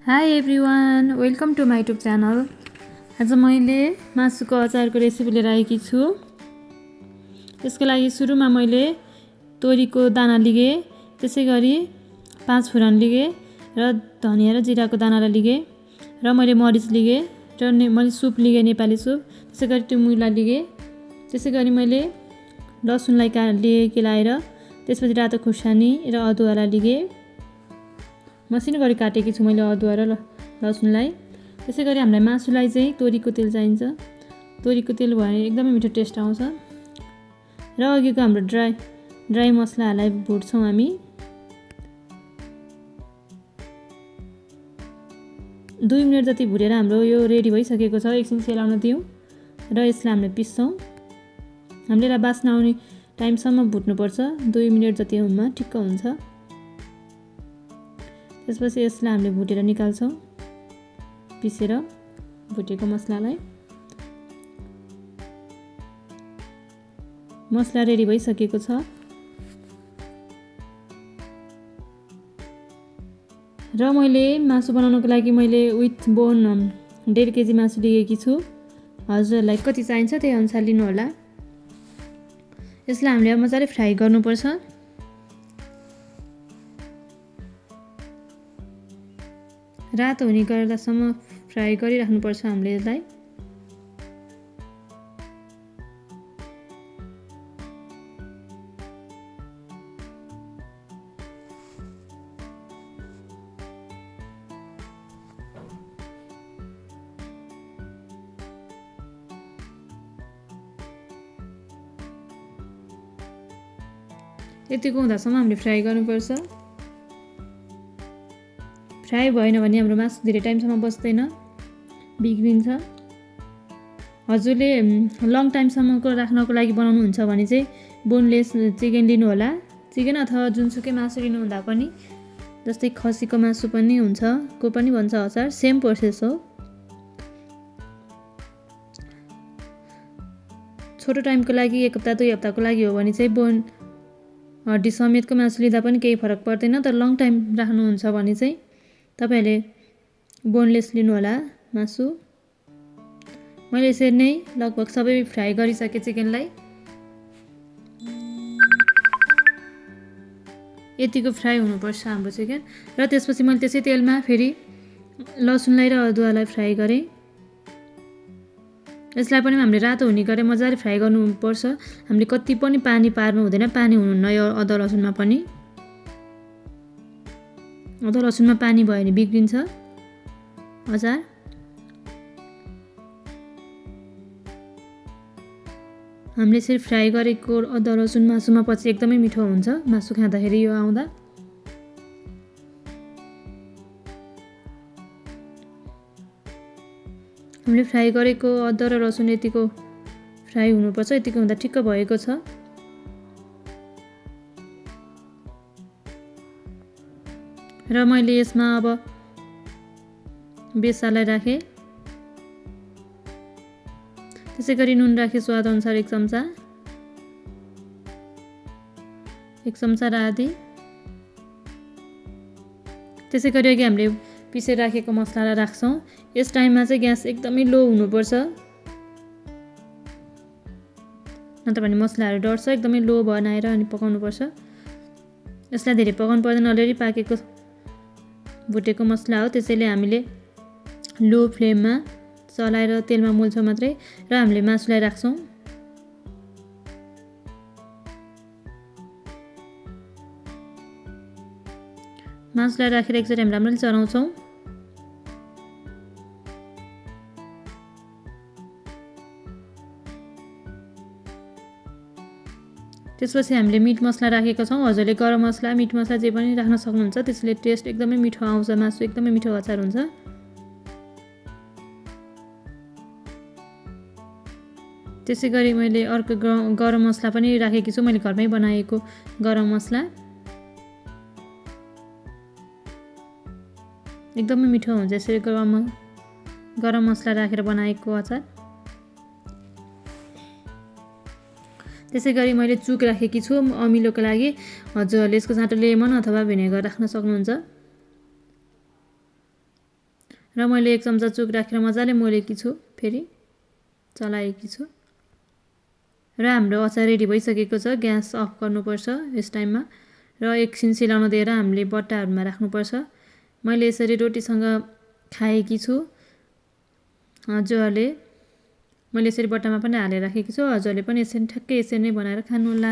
High everyone, welcome to my YouTube channel. आज मैले मासुको अचारको रेसिपी लिएर आएकी छु। यसको लागि सुरुमा मैले तोरीको दाना लिएँ, त्यसै गरी 5 फुरन लिएँ र धनिया र जिराको दानालाई लिएँ र मैले मरिच लिएँ र मैले सुप लिएँ, नेपाली सुप। त्यसै गरी टिमुला लिएँ। त्यसै गरी मैले लसुनलाई लिएँ केलाएर, त्यसपछि रातो खुर्सानी र अदुवालाई लिएँ। मसिनो गरी काटेकी छु मैले अदुवा र लसुनलाई। त्यसै गरी हामीलाई मासुलाई चाहिँ तोरीको तेल चाहिन्छ। तोरीको तेल भयो भने एकदमै मिठो टेस्ट आउँछ। र अघिको हाम्रो ड्राई मसलाहरूलाई भुट्छौँ हामी। 2 मिनट जति भुटेर हाम्रो यो रेडी भइसकेको छ। एकछिन सेलाउन दिउँ र यसलाई हामीले पिस्छौँ। हामीले यसलाई बास्ना आउने टाइमसम्म भुट्नुपर्छ। 2 मिनट जति हुनुमा ठिक्क हुन्छ। त्यसपछि यसलाई हामीले भुटेर निकाल्छौँ, पिसेर भुटेको मसलालाई। मसला रेडी भइसकेको छ र मैले मासु बनाउनको लागि मैले विथ बोन 1.5 केजी मासु लिएकी छु। हजुरहरूलाई कति चाहिन्छ त्यही अनुसार लिनु होला। यसलाई हामीले मजाले फ्राई गर्नुपर्छ। रातो हुने गर्दासम्म फ्राई गरिराख्नुपर्छ हामीले यसलाई। यतिको हुँदासम्म हामीले फ्राई गर्नुपर्छ। फ्राई भएन भने हाम्रो मासु धेरै टाइमसम्म बस्दैन, बिग्रिन्छ। हजुरले लङ टाइमसम्मको राख्नको लागि बनाउनुहुन्छ भने चाहिँ बोनलेस चिकन लिनु होला। चिकन अथवा जुनसुकै मासु लिनु हुँदा पनि, जस्तै खसीको मासु पनि हुन्छ, को पनि भन्छ अचार, सेम प्रोसेस हो। छोटो टाइमको लागि 1 हप्ता 2 हप्ताको लागि हो भने चाहिँ बोन हड्डी समेतको मासु लिँदा पनि केही फरक पर्दैन। तर लङ टाइम राख्नुहुन्छ भने चाहिँ तपाईहरूले बोनलेस लिनु होला मासु। मैले यसरी नै लगभग सबै फ्राई गरिसकेँ चिकनलाई। यतिको फ्राई हुनुपर्छ हाम्रो चिकन। र त्यसपछि मैले त्यसै तेलमा फेरि लसुनलाई र अदुवालाई फ्राई गरेँ। यसलाई पनि हामीले रातो हुने गरे मजाले फ्राई गर्नुपर्छ। हामीले कति पनि पानी पार्नु हुँदैन, पानी हुनुहुन्न यो अदुवा लसुनमा पनि। अदुवा लसुनमा पानी भयो भने बिग्रिन्छ अचार। हामीले यसरी फ्राई गरेको अदुवा लसुन मासुमा पछि एकदमै मिठो हुन्छ मासु खाँदाखेरि यो आउँदा। हामीले फ्राई गरेको अदुवा र लसुन यतिको फ्राई हुनुपर्छ। यतिको हुँदा ठिक्क भएको छ। र मैले यसमा अब बेसारलाई राखेँ। त्यसै गरी नुन राखेँ स्वाद अनुसार 1 चम्चा, 1 चम्चा र आधी। त्यसै गरी अघि हामीले पिसेर राखेको मसलालाई राख्छौँ। यस टाइममा चाहिँ ग्यास एकदमै लो हुनुपर्छ, नत्र भने मसलाहरू डढ्छ। एकदमै लो बनाएर अनि पकाउनुपर्छ। यसलाई धेरै पकाउनु पर्दैन, अलरेडी पाकेको भुटेको मसला हो। त्यसैले हामीले लो फ्लेममा चलाएर तेलमा मोल्छौँ मात्रै र हामीले मासुलाई राख्छौँ। मासुलाई राखेर एकचोटि हामी राम्ररी चलाउँछौँ। त्यसपछि हामीले मिट मसला राखेका छौँ। हजुरले गरम मसला, मिट मसला जे पनि राख्न सक्नुहुन्छ। त्यसले टेस्ट एकदमै मिठो आउँछ, मासु एकदमै मिठो अचार हुन्छ। त्यसै गरी मैले अर्को गरम मसला पनि राखेकी छु, मैले घरमै बनाएको गरम मसला। एकदमै मिठो हुन्छ यसरी गरम मसला राखेर बनाएको अचार। त्यसै गरी मैले चुक राखेकी छु अमिलोको लागि। हजुरहरूले यसको साटो लेमन अथवा भिनेगर राख्न सक्नुहुन्छ। र मैले 1 चम्चा चुक राखेर मजाले मोलेकी छु, फेरि चलाएकी छु। र हाम्रो अचार रेडी भइसकेको छ। ग्यास अफ गर्नुपर्छ यस टाइममा र एकछिन सिलाउन दिएर हामीले बट्टाहरुमा राख्नुपर्छ। मैले यसरी रोटीसँग खाएकी छु। हजुरहरूले मैले यसरी बट्टामा पनि हालेर राखेकी छु। हजुरहरूले पनि यसरी ठ्याक्कै यसरी नै बनाएर खानु होला।